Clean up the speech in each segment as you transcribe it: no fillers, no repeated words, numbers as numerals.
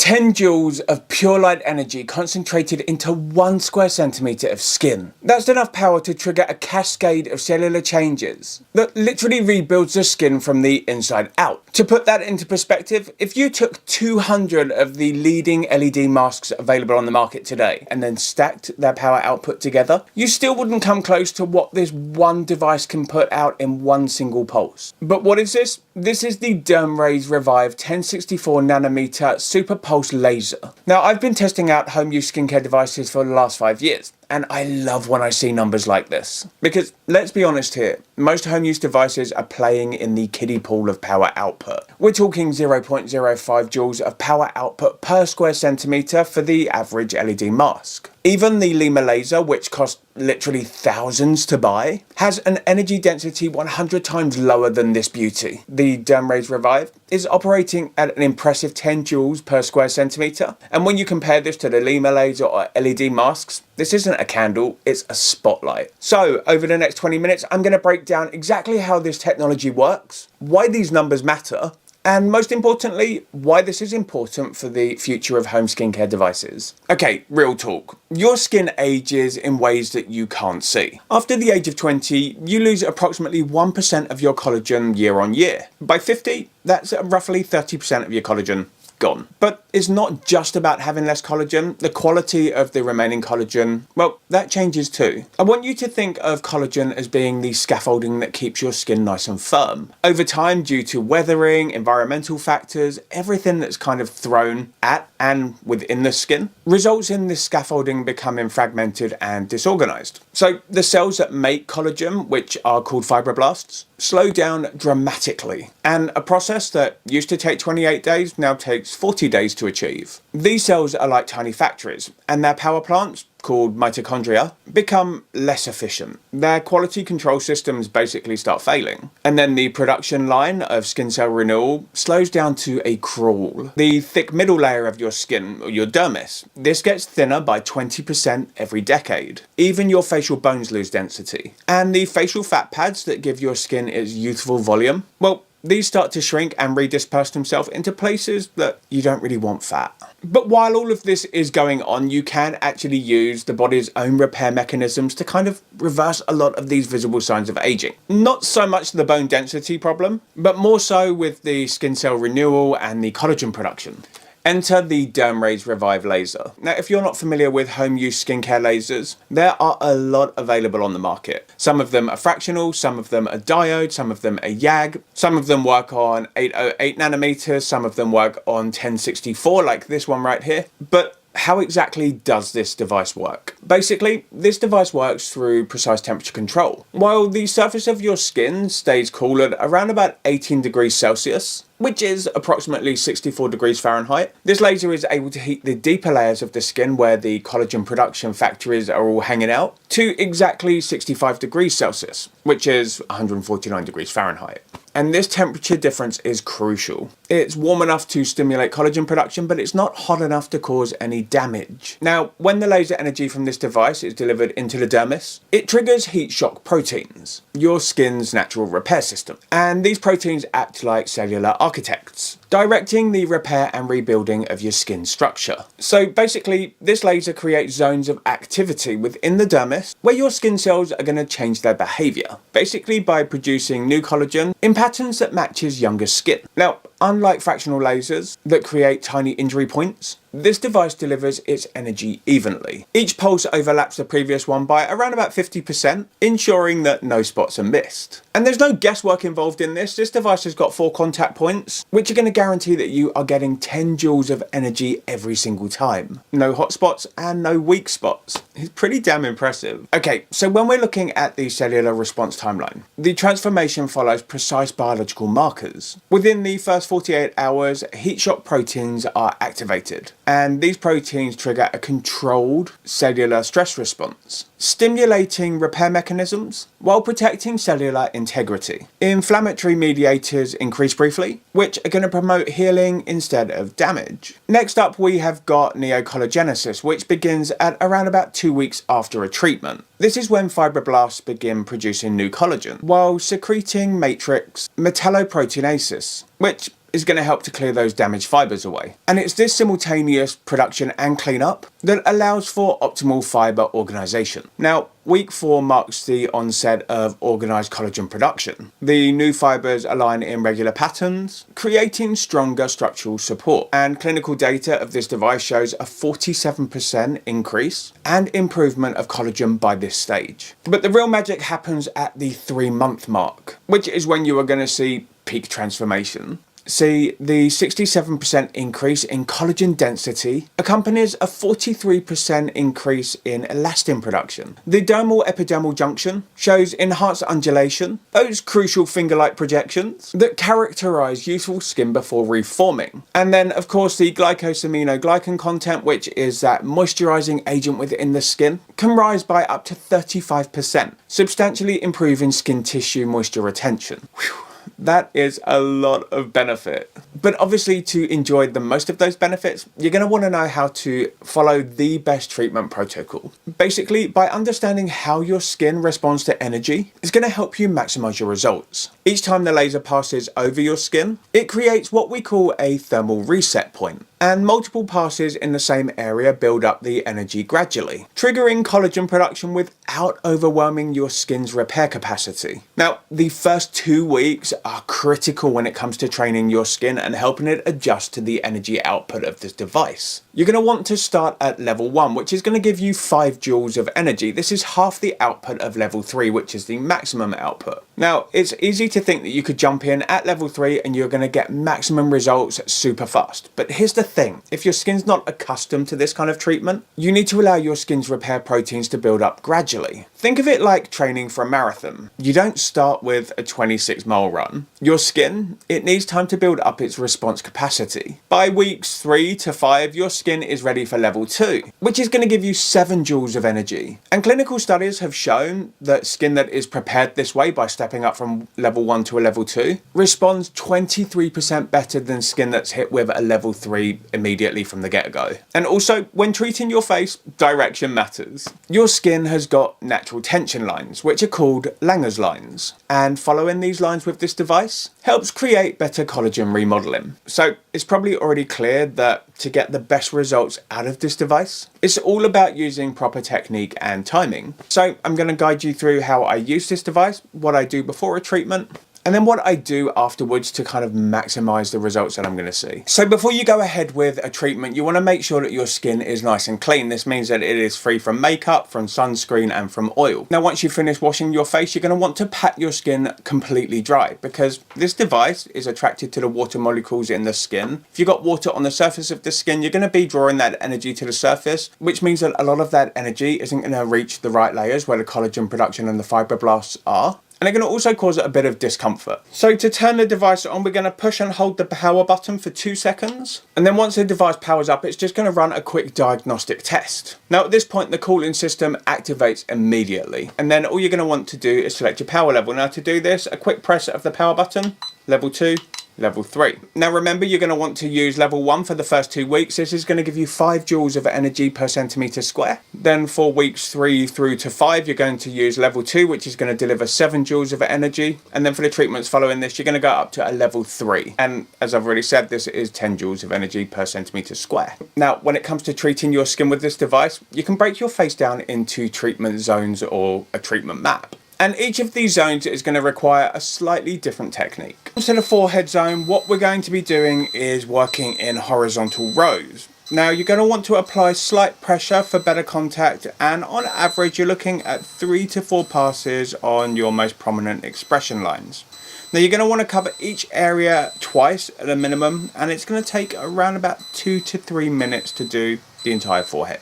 10 joules of pure light energy concentrated into 1 square centimetre of skin. That's enough power to trigger a cascade of cellular changes that literally rebuilds the skin from the inside out. To put that into perspective, if you took 200 of the leading LED masks available on the market today and then stacked their power output together, you still wouldn't come close to what this one device can put out in one single pulse. But what is this? This is the DermRays Revive 1064 nanometer Super Pulse Laser. Now, I've been testing out home use skincare devices for the last 5 years, and I love when I see numbers like this. Because, let's be honest here, most home use devices are playing in the kiddie pool of power output. We're talking 0.05 joules of power output per square centimetre for the average LED mask. Even the Lima laser, which costs literally thousands to buy, has an energy density 100 times lower than this beauty. The DermRays Revive is operating at an impressive 10 joules per square centimetre, and when you compare this to the Lima laser or LED masks, this isn't a candle, it's a spotlight. So, over the next 20 minutes, I'm going to break down exactly how this technology works, why these numbers matter, and most importantly, why this is important for the future of home skincare devices. Okay, real talk. Your skin ages in ways that you can't see. After the age of 20, you lose approximately 1% of your collagen year on year. By 50, that's roughly 30% of your collagen gone. But it's not just about having less collagen. The quality of the remaining collagen, well, that changes too. I want you to think of collagen as being the scaffolding that keeps your skin nice and firm. Over time, due to weathering, environmental factors, everything that's kind of thrown at and within the skin results in this scaffolding becoming fragmented and disorganized. So the cells that make collagen, which are called fibroblasts, slow down dramatically, and a process that used to take 28 days now takes 40 days to achieve. These cells are like tiny factories, and their power plants, called mitochondria, become less efficient. Their quality control systems basically start failing. And then the production line of skin cell renewal slows down to a crawl. The thick middle layer of your skin, or your dermis, this gets thinner by 20% every decade. Even your facial bones lose density. And the facial fat pads that give your skin its youthful volume, well, these start to shrink and redisperse themselves into places that you don't really want fat. But while all of this is going on, you can actually use the body's own repair mechanisms to kind of reverse a lot of these visible signs of aging. Not so much the bone density problem, but more so with the skin cell renewal and the collagen production. Enter the DermRays Revive laser. Now, if you're not familiar with home use skincare lasers, there are a lot available on the market. Some of them are fractional, some of them are diode, some of them are YAG, some of them work on 808 nanometers, some of them work on 1064 like this one right here. But how exactly does this device work? Basically, this device works through precise temperature control. While the surface of your skin stays cool at around about 18 degrees Celsius, which is approximately 64 degrees Fahrenheit, this laser is able to heat the deeper layers of the skin where the collagen production factories are all hanging out to exactly 65 degrees Celsius, which is 149 degrees Fahrenheit. And this temperature difference is crucial. It's warm enough to stimulate collagen production, but it's not hot enough to cause any damage. Now, when the laser energy from this device is delivered into the dermis, it triggers heat shock proteins, your skin's natural repair system. And these proteins act like cellular architects, directing the repair and rebuilding of your skin structure. So basically, this laser creates zones of activity within the dermis where your skin cells are going to change their behavior, basically by producing new collagen in patterns that matches younger skin. Now, unlike fractional lasers that create tiny injury points, this device delivers its energy evenly. Each pulse overlaps the previous one by around about 50%, ensuring that no spots are missed. And there's no guesswork involved in this. This device has got 4 contact points, which are going to guarantee that you are getting 10 joules of energy every single time. No hot spots and no weak spots. It's pretty damn impressive. Okay, so when we're looking at the cellular response timeline, the transformation follows precise biological markers. Within the first 48 hours, heat shock proteins are activated, and these proteins trigger a controlled cellular stress response, stimulating repair mechanisms while protecting cellular integrity. Inflammatory mediators increase briefly, which are going to promote healing instead of damage. Next up, we have got neocollagenesis, which begins at around about 2 weeks after a treatment. This is when fibroblasts begin producing new collagen, while secreting matrix metalloproteinases, which is going to help to clear those damaged fibers away. And it's this simultaneous production and cleanup that allows for optimal fiber organization. Now, week 4 marks the onset of organized collagen production. The new fibers align in regular patterns, creating stronger structural support. And clinical data of this device shows a 47% increase and improvement of collagen by this stage. But the real magic happens at the 3-month mark, which is when you are going to see peak transformation. See, the 67% increase in collagen density accompanies a 43% increase in elastin production. The dermal epidermal junction shows enhanced undulation, those crucial finger-like projections that characterize youthful skin before reforming. And then, of course, the glycosaminoglycan content, which is that moisturizing agent within the skin, can rise by up to 35%, substantially improving skin tissue moisture retention. Whew. That is a lot of benefit. But obviously, to enjoy the most of those benefits, you're going to want to know how to follow the best treatment protocol. Basically, by understanding how your skin responds to energy, it's going to help you maximize your results. Each time the laser passes over your skin, it creates what we call a thermal reset point. And multiple passes in the same area build up the energy gradually, triggering collagen production without overwhelming your skin's repair capacity. Now, the first 2 weeks are critical when it comes to training your skin and helping it adjust to the energy output of this device. You're going to want to start at level 1, which is going to give you 5 joules of energy. This is half the output of level 3, which is the maximum output. Now, it's easy to think that you could jump in at level 3 and you're going to get maximum results super fast. But here's the thing, if your skin's not accustomed to this kind of treatment, you need to allow your skin's repair proteins to build up gradually. Think of it like training for a marathon. You don't start with a 26-mile run. Your skin, it needs time to build up its response capacity. By weeks 3 to 5, your skin is ready for level 2, which is going to give you 7 joules of energy. And clinical studies have shown that skin that is prepared this way by stepping up from level 1 to a level 2 responds 23% better than skin that's hit with a level 3 immediately from the get-go. And also, when treating your face, direction matters. Your skin has got natural tension lines, which are called Langer's lines. And following these lines with this device helps create better collagen remodeling. So it's probably already clear that to get the best results out of this device, it's all about using proper technique and timing. So I'm going to guide you through how I use this device, what I do before a treatment, and then what I do afterwards to kind of maximize the results that I'm going to see. So before you go ahead with a treatment, you want to make sure that your skin is nice and clean. This means that it is free from makeup, from sunscreen, and from oil. Now, once you finish washing your face, you're going to want to pat your skin completely dry because this device is attracted to the water molecules in the skin. If you've got water on the surface of the skin, you're going to be drawing that energy to the surface, which means that a lot of that energy isn't going to reach the right layers where the collagen production and the fibroblasts are. And they're going to also cause a bit of discomfort. So to turn the device on, we're going to push and hold the power button for 2 seconds. And then once the device powers up, it's just going to run a quick diagnostic test. Now at this point, the cooling system activates immediately. And then all you're going to want to do is select your power level. Now to do this, a quick press of the power button, level 2, level 3. Now remember, you're going to want to use level 1 for the first 2 weeks. This is going to give you 5 joules of energy per centimetre square. Then for weeks 3 through to 5, you're going to use level 2, which is going to deliver 7 joules of energy. And then for the treatments following this, you're going to go up to a level 3. And as I've already said, this is 10 joules of energy per centimetre square. Now, when it comes to treating your skin with this device, you can break your face down into treatment zones or a treatment map. And each of these zones is going to require a slightly different technique. So the forehead zone, what we're going to be doing is working in horizontal rows. Now you're going to want to apply slight pressure for better contact, and on average you're looking at 3 to 4 passes on your most prominent expression lines. Now you're going to want to cover each area twice at a minimum, and it's going to take around about 2 to 3 minutes to do the entire forehead.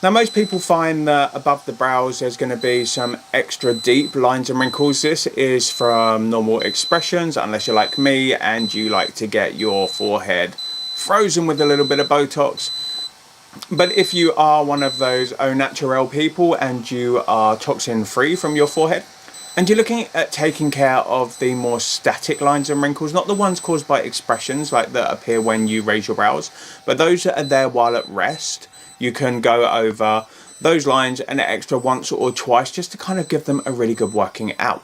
Now most people find that above the brows there's going to be some extra deep lines and wrinkles. This is from normal expressions, unless you're like me and you like to get your forehead frozen with a little bit of Botox. But if you are one of those au naturel people and you are toxin free from your forehead, and you're looking at taking care of the more static lines and wrinkles, not the ones caused by expressions like that appear when you raise your brows, but those that are there while at rest, you can go over those lines an extra once or twice just to kind of give them a really good working out.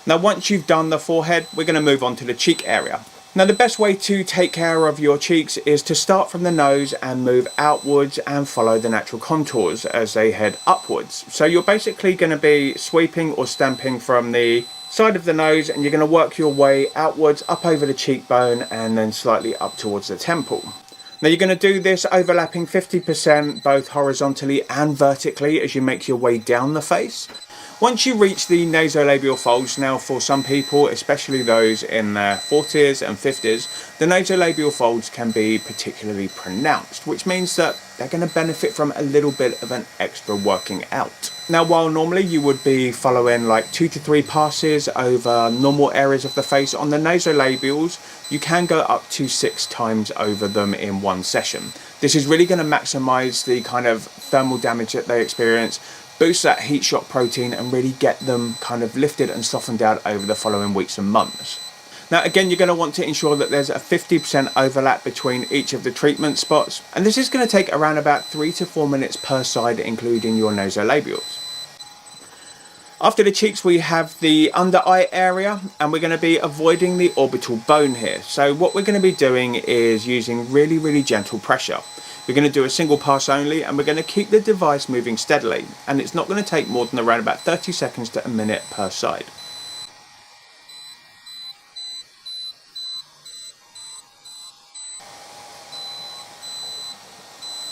Now once you've done the forehead, we're going to move on to the cheek area. Now the best way to take care of your cheeks is to start from the nose and move outwards and follow the natural contours as they head upwards. So you're basically going to be sweeping or stamping from the side of the nose, and you're going to work your way outwards up over the cheekbone and then slightly up towards the temple. Now you're going to do this overlapping 50% both horizontally and vertically as you make your way down the face. Once you reach the nasolabial folds, now for some people, especially those in their 40s and 50s, the nasolabial folds can be particularly pronounced, which means that they're going to benefit from a little bit of an extra working out. Now, while normally you would be following like 2 to 3 passes over normal areas of the face, on the nasolabials, you can go up to 6 times over them in one session. This is really going to maximize the kind of thermal damage that they experience, boost that heat shock protein, and really get them kind of lifted and softened out over the following weeks and months. Now again, you're going to want to ensure that there's a 50% overlap between each of the treatment spots, and this is going to take around about 3 to 4 minutes per side, including your nasolabials. After the cheeks, we have the under eye area, and we're going to be avoiding the orbital bone here. So what we're going to be doing is using really gentle pressure. We're going to do a single pass only, and we're going to keep the device moving steadily, and it's not going to take more than around about 30 seconds to a minute per side.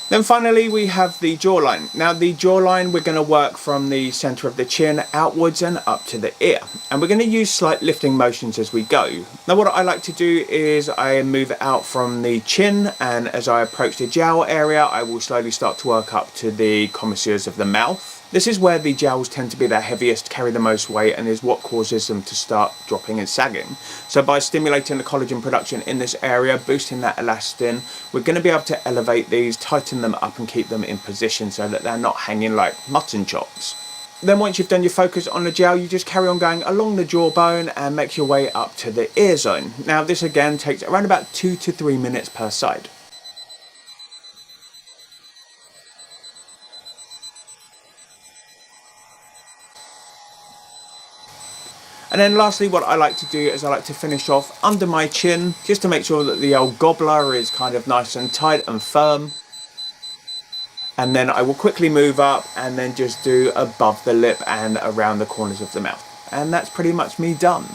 Then finally we have the jawline. Now the jawline, we're going to work from the center of the chin outwards and up to the ear, and we're going to use slight lifting motions as we go. Now what I like to do is I move out from the chin, and as I approach the jowl area, I will slowly start to work up to the commissures of the mouth. This is where the jowls tend to be the heaviest, carry the most weight, and is what causes them to start dropping and sagging. So by stimulating the collagen production in this area, boosting that elastin, we're going to be able to elevate these, tighten them up and keep them in position so that they're not hanging like mutton chops. Then once you've done your focus on the jowl, you just carry on going along the jawbone and make your way up to the ear zone. Now this again takes around about 2 to 3 minutes per side. And then lastly, what I like to do is I like to finish off under my chin, just to make sure that the old gobbler is kind of nice and tight and firm. And then I will quickly move up and then just do above the lip and around the corners of the mouth. And that's pretty much me done.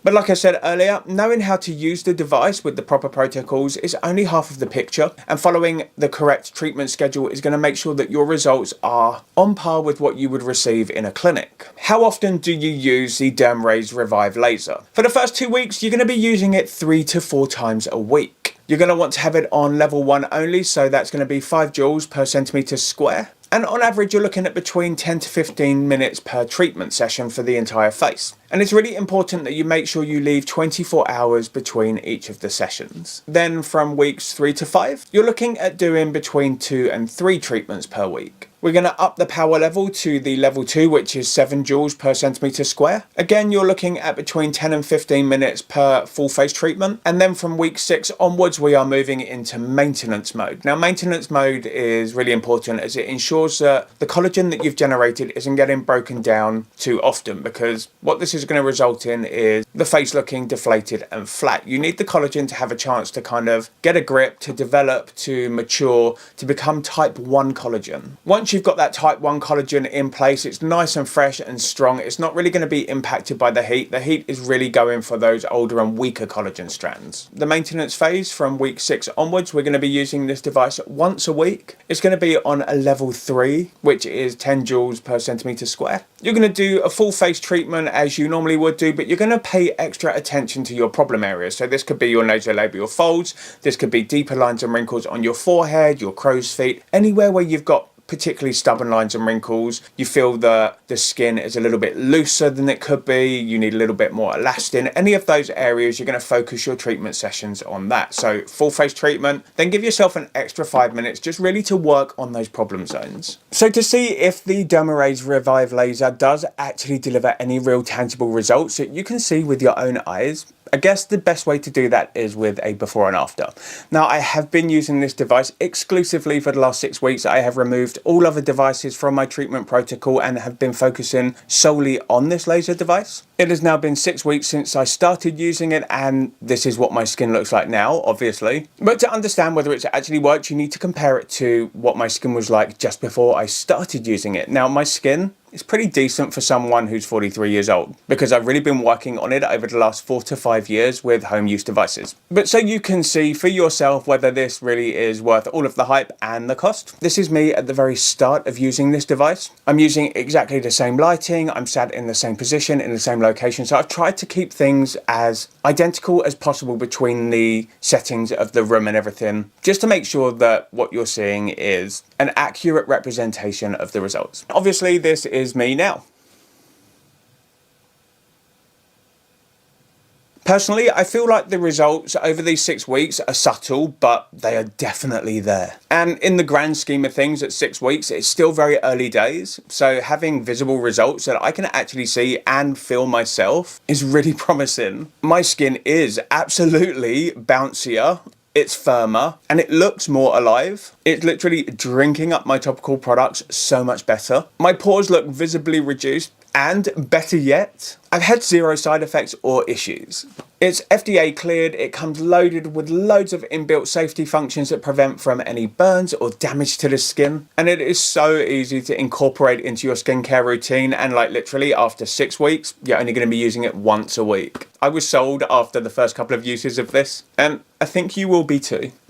But like I said earlier, knowing how to use the device with the proper protocols is only half of the picture, and following the correct treatment schedule is going to make sure that your results are on par with what you would receive in a clinic. How often do you use the DermRays Revive laser? For the first 2 weeks, you're going to be using it 3 to 4 times a week. You're going to want to have it on level 1 only, so that's going to be 5 joules per centimetre square. And on average, you're looking at between 10 to 15 minutes per treatment session for the entire face. And it's really important that you make sure you leave 24 hours between each of the sessions. Then from weeks 3 to 5, you're looking at doing between 2 and 3 treatments per week. We're going to up the power level to the level 2, which is 7 joules per centimetre square. Again, you're looking at between 10 and 15 minutes per full face treatment. And then from week 6 onwards, we are moving into maintenance mode. Now, maintenance mode is really important as it ensures that the collagen that you've generated isn't getting broken down too often, because what this is going to result in is the face looking deflated and flat. You need the collagen to have a chance to kind of get a grip, to develop, to mature, to become type 1 collagen. Once you've got that type 1 collagen in place, it's nice and fresh and strong. It's not really going to be impacted by the heat. The heat is really going for those older and weaker collagen strands. The maintenance phase from week 6 onwards, we're going to be using this device once a week. It's going to be on a level 3, which is 10 joules per centimetre square. You're going to do a full face treatment as you normally would do, but you're going to pay extra attention to your problem areas. So this could be your nasolabial folds, this could be deeper lines and wrinkles on your forehead, your crow's feet, anywhere where you've got particularly stubborn lines and wrinkles, you feel that the skin is a little bit looser than it could be, you need a little bit more elastin. Any of those areas, you're going to focus your treatment sessions on that. So full face treatment, then give yourself an extra 5 minutes just really to work on those problem zones. So to see if the DermRays Revive laser does actually deliver any real tangible results that you can see with your own eyes, I guess the best way to do that is with a before and after. Now, I have been using this device exclusively for the last 6 weeks. I have removed all other devices from my treatment protocol and have been focusing solely on this laser device. It has now been 6 weeks since I started using it, and this is what my skin looks like now, obviously. But to understand whether it's actually worked, you need to compare it to what my skin was like just before I started using it. Now, my skin is pretty decent for someone who's 43 years old, because I've really been working on it over the last 4 to 5 years with home use devices. But so you can see for yourself whether this really is worth all of the hype and the cost. This is me at the very start of using this device. I'm using exactly the same lighting, I'm sat in the same position, in the same location, so I've tried to keep things as identical as possible between the settings of the room and everything, just to make sure that what you're seeing is an accurate representation of the results. Obviously, this is me now. Personally, I feel like the results over these 6 weeks are subtle, but they are definitely there. And in the grand scheme of things, at 6 weeks, it's still very early days. So having visible results that I can actually see and feel myself is really promising. My skin is absolutely bouncier. It's firmer and it looks more alive. It's literally drinking up my topical products so much better. My pores look visibly reduced, and better yet, I've had 0 side effects or issues. It's FDA cleared, it comes loaded with loads of inbuilt safety functions that prevent from any burns or damage to the skin. And it is so easy to incorporate into your skincare routine, and like literally after 6 weeks, you're only going to be using it once a week. I was sold after the first couple of uses of this, and I think you will be too.